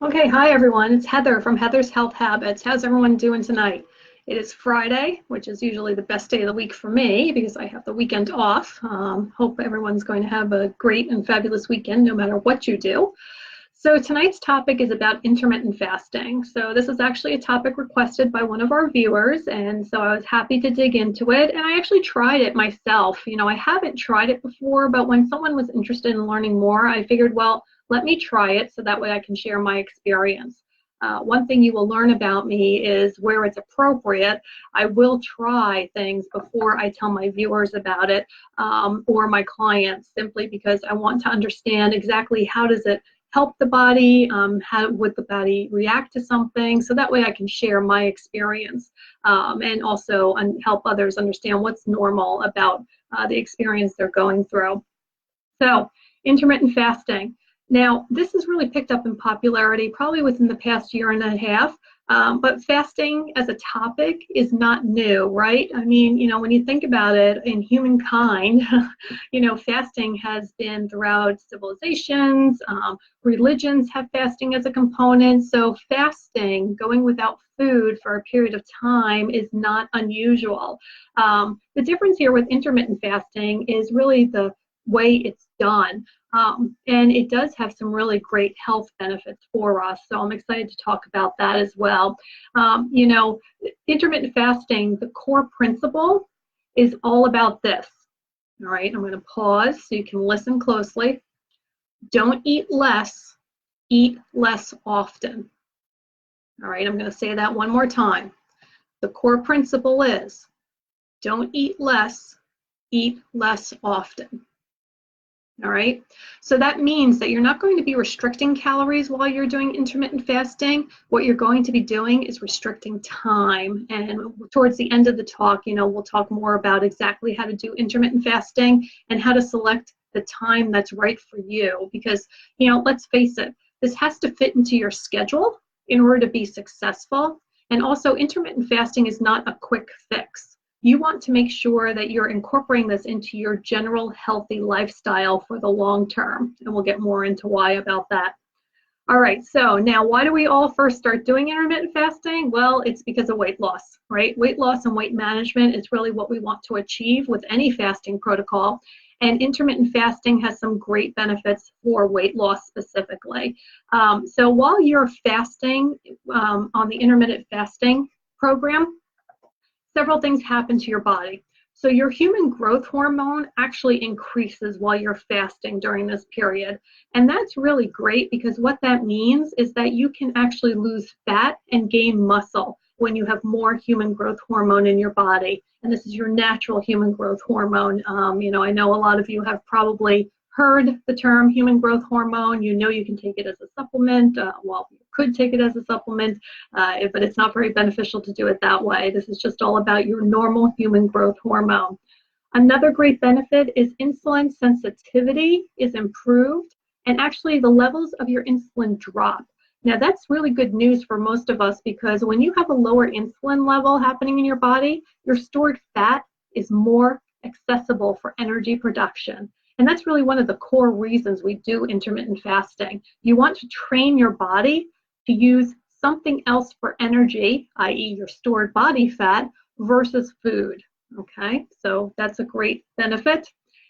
Okay, hi everyone. It's Heather from Heather's Health Habits. How's everyone doing tonight? It is Friday, which is usually the best day of the week for me because I have the weekend off. Hope everyone's going to have a great and fabulous weekend no matter what you do. So tonight's topic is about intermittent fasting. So this is actually a topic requested by one of our viewers, and so I was happy to dig into it. And I actually tried it myself. I haven't tried it before, but when someone was interested in learning more, I figured, well, let me try it so that way I can share my experience. One thing you will learn about me is where it's appropriate, I will try things before I tell my viewers about it or my clients, simply because I want to understand exactly how does it help the body, how would the body react to something, so that way I can share my experience and also help others understand what's normal about the experience they're going through. So, intermittent fasting. Now, this has really picked up in popularity probably within the past year and a half, but fasting as a topic is not new, right? I mean, when you think about it, in humankind, fasting has been throughout civilizations, religions have fasting as a component, so fasting, going without food for a period of time, is not unusual. The difference here with intermittent fasting is really the way it's done. And it does have some really great health benefits for us. So I'm excited to talk about that as well. Intermittent fasting, the core principle is all about this. All right, I'm going to pause so you can listen closely. Don't eat less, eat less often. All right, I'm going to say that one more time. The core principle is don't eat less, eat less often. All right, so that means that you're not going to be restricting calories while you're doing intermittent fasting. What you're going to be doing is restricting time. And towards the end of the talk, we'll talk more about exactly how to do intermittent fasting and how to select the time that's right for you. Because, let's face it, this has to fit into your schedule in order to be successful. And also, intermittent fasting is not a quick fix. You want to make sure that you're incorporating this into your general healthy lifestyle for the long term. And we'll get more into why about that. All right, so now why do we all first start doing intermittent fasting? Well, it's because of weight loss, right? Weight loss and weight management is really what we want to achieve with any fasting protocol. And intermittent fasting has some great benefits for weight loss specifically. So while you're fasting on the intermittent fasting program, several things happen to your body. So your human growth hormone actually increases while you're fasting during this period. And that's really great because what that means is that you can actually lose fat and gain muscle when you have more human growth hormone in your body. And this is your natural human growth hormone. I know a lot of you have probably heard the term human growth hormone. You can take it as a supplement. You could take it as a supplement, but it's not very beneficial to do it that way. This is just all about your normal human growth hormone. Another great benefit is insulin sensitivity is improved, and actually the levels of your insulin drop. Now that's really good news for most of us because when you have a lower insulin level happening in your body, your stored fat is more accessible for energy production. And that's really one of the core reasons we do intermittent fasting. You want to train your body to use something else for energy, i.e. your stored body fat, versus food. Okay, so that's a great benefit.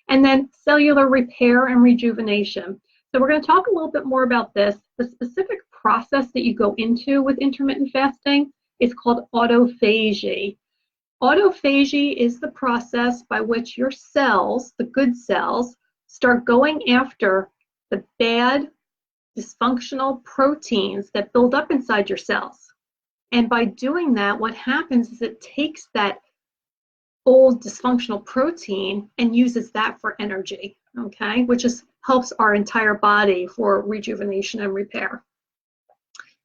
And then cellular repair and rejuvenation. So we're going to talk a little bit more about this. The specific process that you go into with intermittent fasting is called autophagy. Autophagy is the process by which your cells, the good cells, start going after the bad, dysfunctional proteins that build up inside your cells. And by doing that, what happens is it takes that old dysfunctional protein and uses that for energy, okay, which helps our entire body for rejuvenation and repair.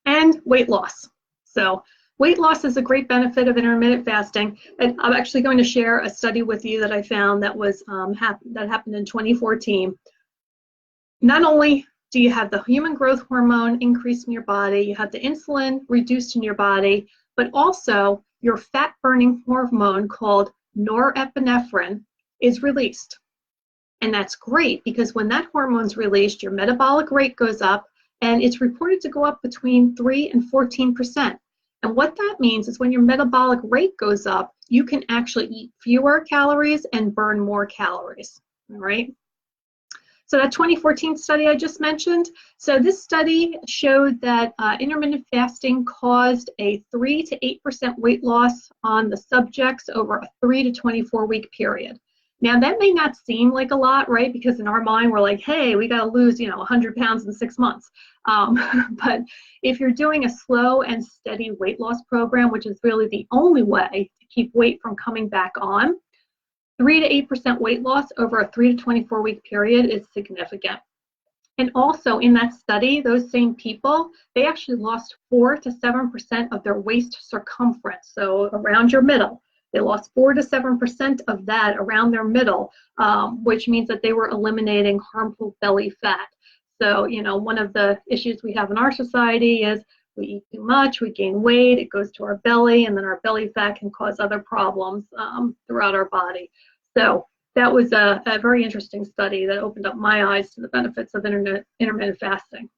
And weight loss. So weight loss is a great benefit of intermittent fasting, and I'm actually going to share a study with you that I found that was that happened in 2014. Not only do you have the human growth hormone increase in your body, you have the insulin reduced in your body, but also your fat-burning hormone called norepinephrine is released. And that's great because when that hormone's released, your metabolic rate goes up, and it's reported to go up between 3 and 14%. And what that means is when your metabolic rate goes up, you can actually eat fewer calories and burn more calories, all right? So that 2014 study I just mentioned, so this study showed that intermittent fasting caused a 3 to 8% weight loss on the subjects over a 3 to 24 week period. Now that may not seem like a lot, right? Because in our mind, we're like, hey, we got to lose, 100 pounds in 6 months. But if you're doing a slow and steady weight loss program, which is really the only way to keep weight from coming back on, 3 to 8% weight loss over a 3 to 24 week period is significant. And also in that study, those same people, they actually lost 4 to 7% of their waist circumference, so around your middle. They lost 4 to 7% of that around their middle, which means that they were eliminating harmful belly fat. So, one of the issues we have in our society is we eat too much, we gain weight, it goes to our belly, and then our belly fat can cause other problems throughout our body. So that was a very interesting study that opened up my eyes to the benefits of intermittent fasting.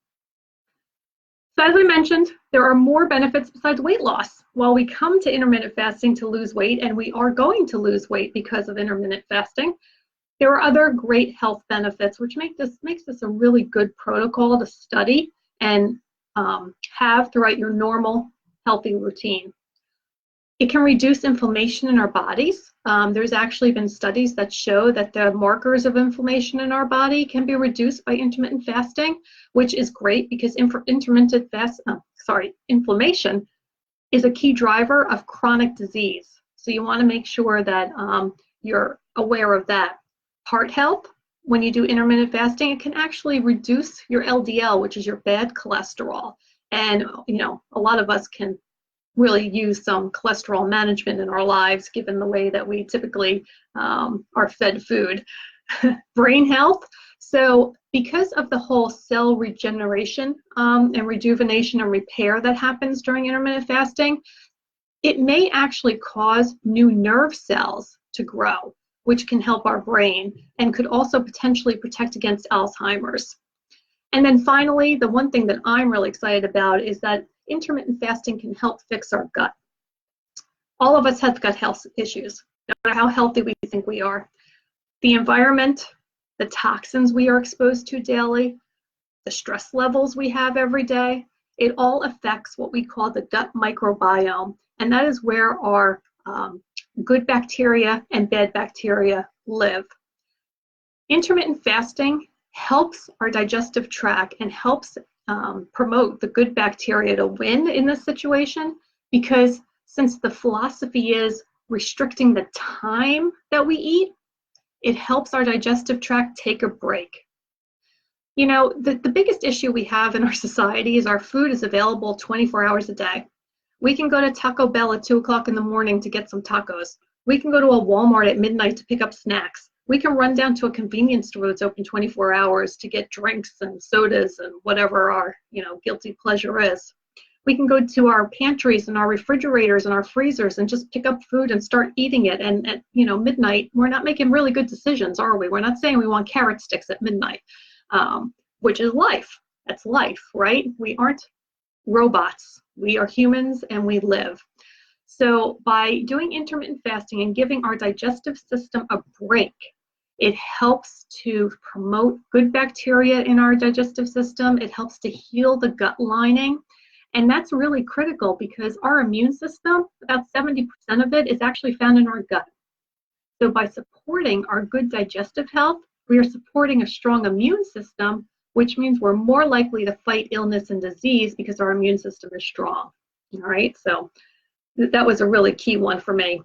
So as I mentioned, there are more benefits besides weight loss. While we come to intermittent fasting to lose weight, and we are going to lose weight because of intermittent fasting, there are other great health benefits, which makes this a really good protocol to study and have throughout your normal healthy routine. It can reduce inflammation in our bodies. There's actually been studies that show that the markers of inflammation in our body can be reduced by intermittent fasting, which is great because inflammation is a key driver of chronic disease. So you want to make sure that you're aware of that. Heart health, when you do intermittent fasting, it can actually reduce your LDL, which is your bad cholesterol. And, a lot of us can really use some cholesterol management in our lives, given the way that we typically are fed food. Brain health. So because of the whole cell regeneration and rejuvenation and repair that happens during intermittent fasting, it may actually cause new nerve cells to grow, which can help our brain and could also potentially protect against Alzheimer's. And then finally, the one thing that I'm really excited about is that intermittent fasting can help fix our gut. All of us have gut health issues, no matter how healthy we think we are. The environment, the toxins we are exposed to daily, the stress levels we have every day, it all affects what we call the gut microbiome. And that is where our good bacteria and bad bacteria live. Intermittent fasting helps our digestive tract and helps promote the good bacteria to win in this situation, because since the philosophy is restricting the time that we eat, it helps our digestive tract take a break. The biggest issue we have in our society is our food is available 24 hours a day. We can go to Taco Bell at 2 o'clock in the morning to get some tacos. We can go to a Walmart at midnight to pick up snacks. We can run down to a convenience store that's open 24 hours to get drinks and sodas and whatever our, guilty pleasure is. We can go to our pantries and our refrigerators and our freezers and just pick up food and start eating it. And at, midnight, we're not making really good decisions, are we? We're not saying we want carrot sticks at midnight, which is life. That's life, right? We aren't robots. We are humans and we live. So by doing intermittent fasting and giving our digestive system a break, it helps to promote good bacteria in our digestive system. It helps to heal the gut lining. And that's really critical because our immune system, about 70% of it is actually found in our gut. So by supporting our good digestive health, we are supporting a strong immune system, which means we're more likely to fight illness and disease because our immune system is strong. All right, so that was a really key one for me.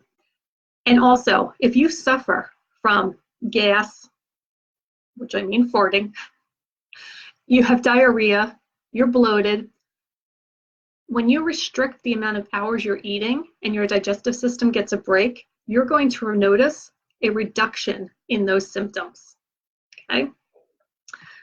And also, if you suffer from gas, which I mean farting, you have diarrhea, you're bloated, when you restrict the amount of hours you're eating and your digestive system gets a break, you're going to notice a reduction in those symptoms, okay?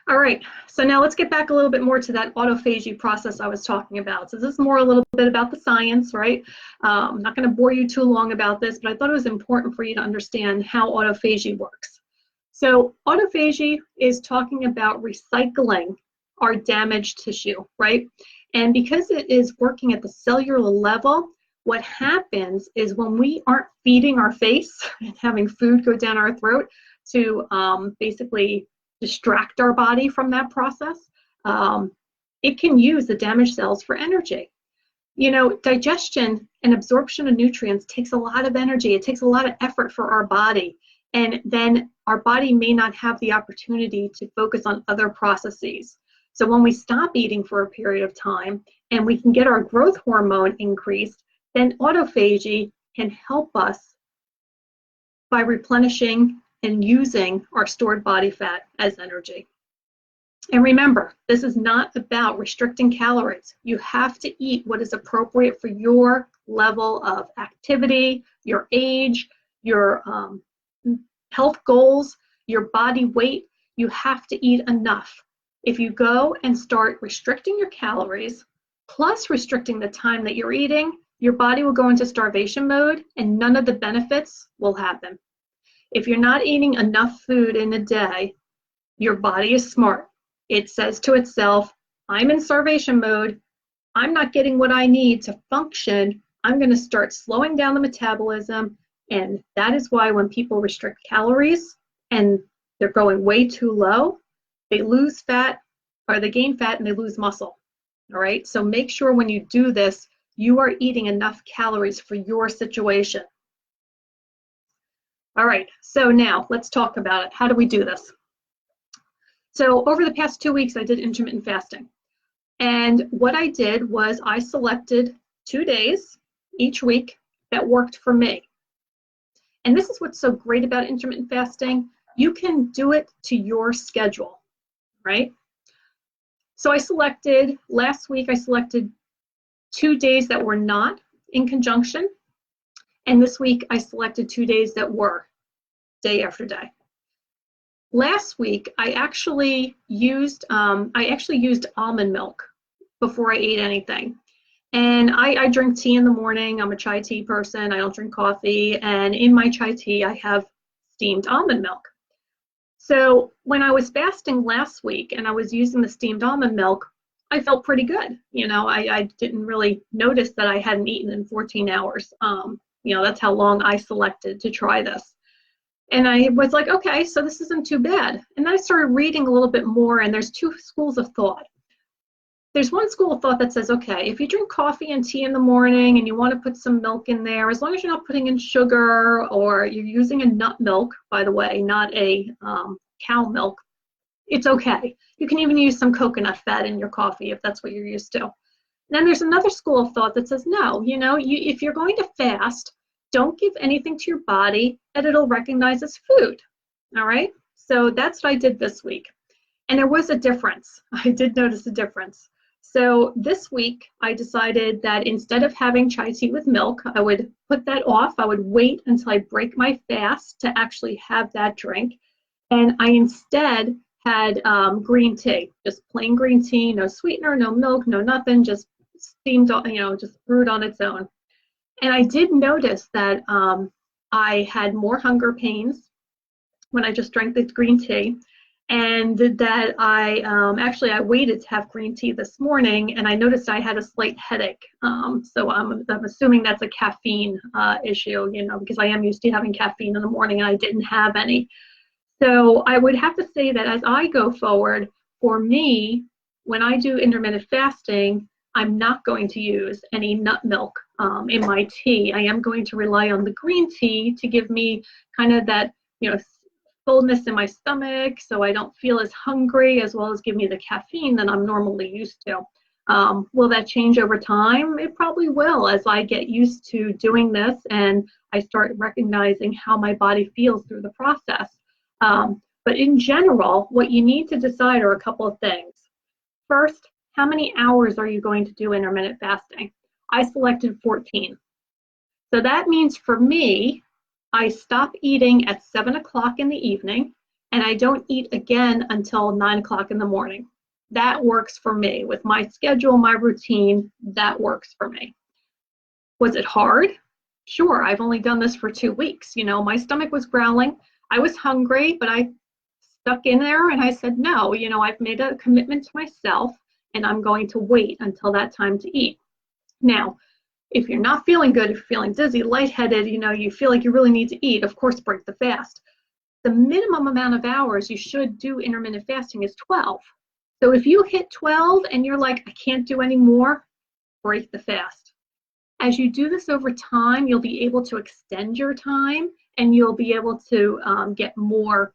All right, so now let's get back a little bit more to that autophagy process I was talking about. So this is more a little bit about the science, right? I'm not going to bore you too long about this, but I thought it was important for you to understand how autophagy works. So autophagy is talking about recycling our damaged tissue, right? And because it is working at the cellular level, what happens is when we aren't feeding our face and having food go down our throat to basically distract our body from that process, it can use the damaged cells for energy. You know, digestion and absorption of nutrients takes a lot of energy. It takes a lot of effort for our body. And then our body may not have the opportunity to focus on other processes. So when we stop eating for a period of time and we can get our growth hormone increased, then autophagy can help us by replenishing and using our stored body fat as energy. And remember, this is not about restricting calories. You have to eat what is appropriate for your level of activity, your age, your health goals, your body weight. You have to eat enough. If you go and start restricting your calories, plus restricting the time that you're eating, your body will go into starvation mode and none of the benefits will happen. If you're not eating enough food in a day, your body is smart. It says to itself, I'm in starvation mode. I'm not getting what I need to function. I'm going to start slowing down the metabolism. And that is why when people restrict calories and they're going way too low, they lose fat or they gain fat and they lose muscle. All right. So make sure when you do this, you are eating enough calories for your situation. All right. So now let's talk about it. How do we do this? So over the past 2 weeks, I did intermittent fasting. And what I did was I selected 2 days each week that worked for me. And this is what's so great about intermittent fasting. You can do it to your schedule, right? So last week I selected 2 days that were not in conjunction. And this week I selected 2 days that were, day after day. Last week, I actually used almond milk before I ate anything. And I drink tea in the morning. I'm a chai tea person. I don't drink coffee. And in my chai tea, I have steamed almond milk. So when I was fasting last week and I was using the steamed almond milk, I felt pretty good. You know, I didn't really notice that I hadn't eaten in 14 hours. You know, that's how long I selected to try this. And I was like, okay, so this isn't too bad. And then I started reading a little bit more, and there's 2 schools of thought. There's one school of thought that says, okay, if you drink coffee and tea in the morning and you want to put some milk in there, as long as you're not putting in sugar or you're using a nut milk, by the way, not a cow milk, it's okay. You can even use some coconut fat in your coffee if that's what you're used to. And then there's another school of thought that says, no, you know, if you're going to fast, don't give anything to your body that it'll recognize as food. All right. So that's what I did this week. And there was a difference. I did notice a difference. So this week I decided that instead of having chai tea with milk, I would put that off. I would wait until I break my fast to actually have that drink. And I instead had green tea, just plain green tea, no sweetener, no milk, no nothing, just steamed, you know, just brewed on its own. And I did notice that I had more hunger pains when I just drank the green tea, and that I waited to have green tea this morning, and I noticed I had a slight headache. So I'm assuming that's a caffeine issue, you know, because I am used to having caffeine in the morning, and I didn't have any. So I would have to say that as I go forward, for me, when I do intermittent fasting, I'm not going to use any nut milk in my tea. I am going to rely on the green tea to give me kind of that, you know, fullness in my stomach so I don't feel as hungry, as well as give me the caffeine that I'm normally used to. Will that change over time? It probably will as I get used to doing this and I start recognizing how my body feels through the process. But in general, what you need to decide are a couple of things. First, how many hours are you going to do intermittent fasting? I selected 14. So that means for me, I stop eating at 7 o'clock in the evening and I don't eat again until 9 o'clock in the morning. That works for me. With my schedule, my routine, that works for me. Was it hard? Sure, I've only done this for 2 weeks. You know, my stomach was growling. I was hungry, but I stuck in there and I said, no, you know, I've made a commitment to myself and I'm going to wait until that time to eat. Now, if you're not feeling good, if you're feeling dizzy, lightheaded, you know, you feel like you really need to eat, of course, break the fast. The minimum amount of hours you should do intermittent fasting is 12. So if you hit 12 and you're like, I can't do any more, break the fast. As you do this over time, you'll be able to extend your time and you'll be able to get more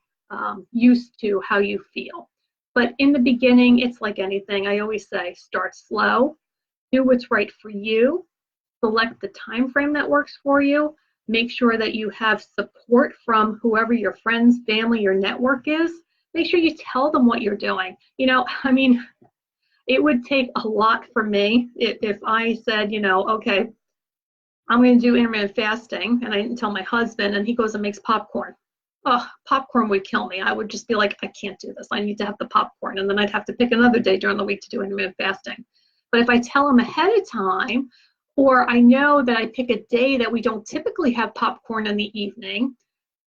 used to how you feel. But in the beginning, it's like anything. I always say, start slow, do what's right for you, select the time frame that works for you, make sure that you have support from whoever your friends, family, your network is. Make sure you tell them what you're doing. You know, I mean, it would take a lot for me if I said, you know, okay, I'm going to do intermittent fasting, and I didn't tell my husband, and he goes and makes popcorn. Oh, popcorn would kill me. I would just be like, I can't do this. I need to have the popcorn, and then I'd have to pick another day during the week to do intermittent fasting. But if I tell him ahead of time, or I know that I pick a day that we don't typically have popcorn in the evening,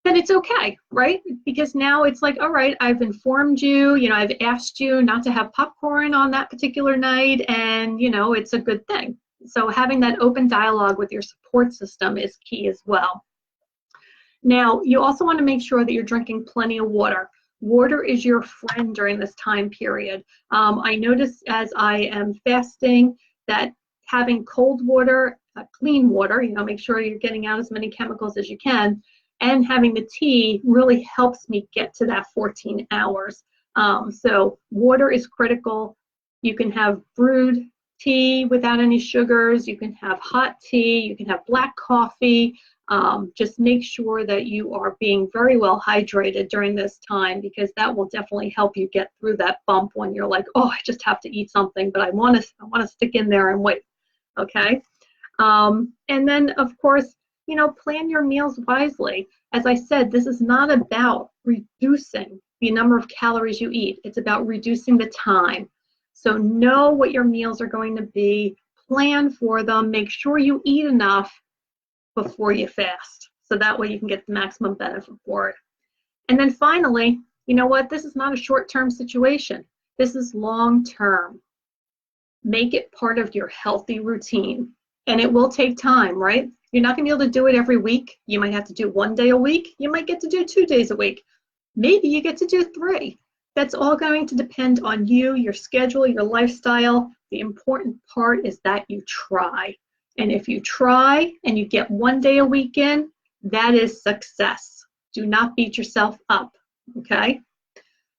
then it's okay, right? Because now it's like, all right, I've informed you, you know, I've asked you not to have popcorn on that particular night, and, you know, it's a good thing. So having that open dialogue with your support system is key as well. Now, you also want to make sure that you're drinking plenty of water. Water is your friend during this time period. I notice as I am fasting that having cold water, clean water, you know, make sure you're getting out as many chemicals as you can, and having the tea really helps me get to that 14 hours. So water is critical. You can have brewed tea without any sugars. You can have hot tea. You can have black coffee. Just make sure that you are being very well hydrated during this time, because that will definitely help you get through that bump when you're like, oh, I just have to eat something, but I want to stick in there and wait. Okay. And then, of course, you know, plan your meals wisely. As I said, this is not about reducing the number of calories you eat. It's about reducing the time. So know what your meals are going to be, plan for them, make sure you eat enough before you fast. So that way you can get the maximum benefit for it. And then finally, you know what? This is not a short-term situation. This is long-term. Make it part of your healthy routine. And it will take time, right? You're not going to be able to do it every week. You might have to do 1 day a week. You might get to do 2 days a week. Maybe you get to do 3. That's all going to depend on you, your schedule, your lifestyle. The important part is that you try. And if you try and you get 1 day a week in, that is success. Do not beat yourself up, okay?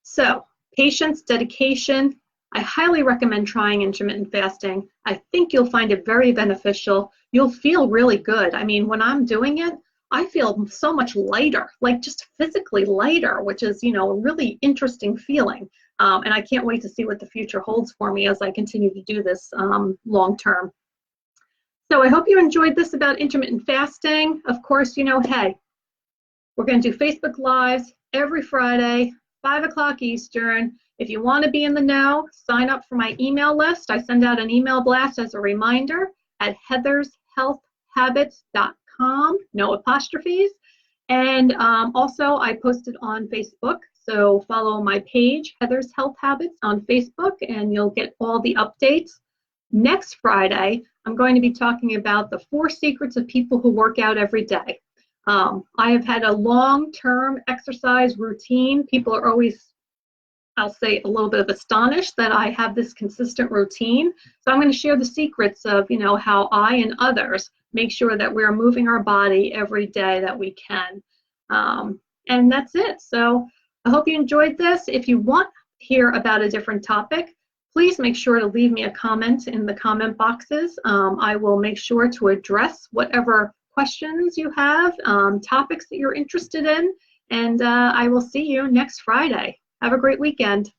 So, patience, dedication. I highly recommend trying intermittent fasting. I think you'll find it very beneficial. You'll feel really good. I mean, when I'm doing it, I feel so much lighter, like just physically lighter, which is, you know, a really interesting feeling. And I can't wait to see what the future holds for me as I continue to do this long term. So I hope you enjoyed this about intermittent fasting. Of course, you know, hey, we're going to do Facebook Lives every Friday, 5 o'clock Eastern. If you want to be in the know, sign up for my email list. I send out an email blast as a reminder at heathershealthhabits.com, no apostrophes. And also, I post it on Facebook. So follow my page, Heather's Health Habits, on Facebook, and you'll get all the updates. Next Friday, I'm going to be talking about the 4 secrets of people who work out every day. I have had a long-term exercise routine. People are always, I'll say, a little bit of astonished that I have this consistent routine. So I'm going to share the secrets of, you know, how I and others make sure that we're moving our body every day that we can. And that's it. So I hope you enjoyed this. If you want to hear about a different topic, please make sure to leave me a comment in the comment boxes. I will make sure to address whatever questions you have, topics that you're interested in, and I will see you next Friday. Have a great weekend.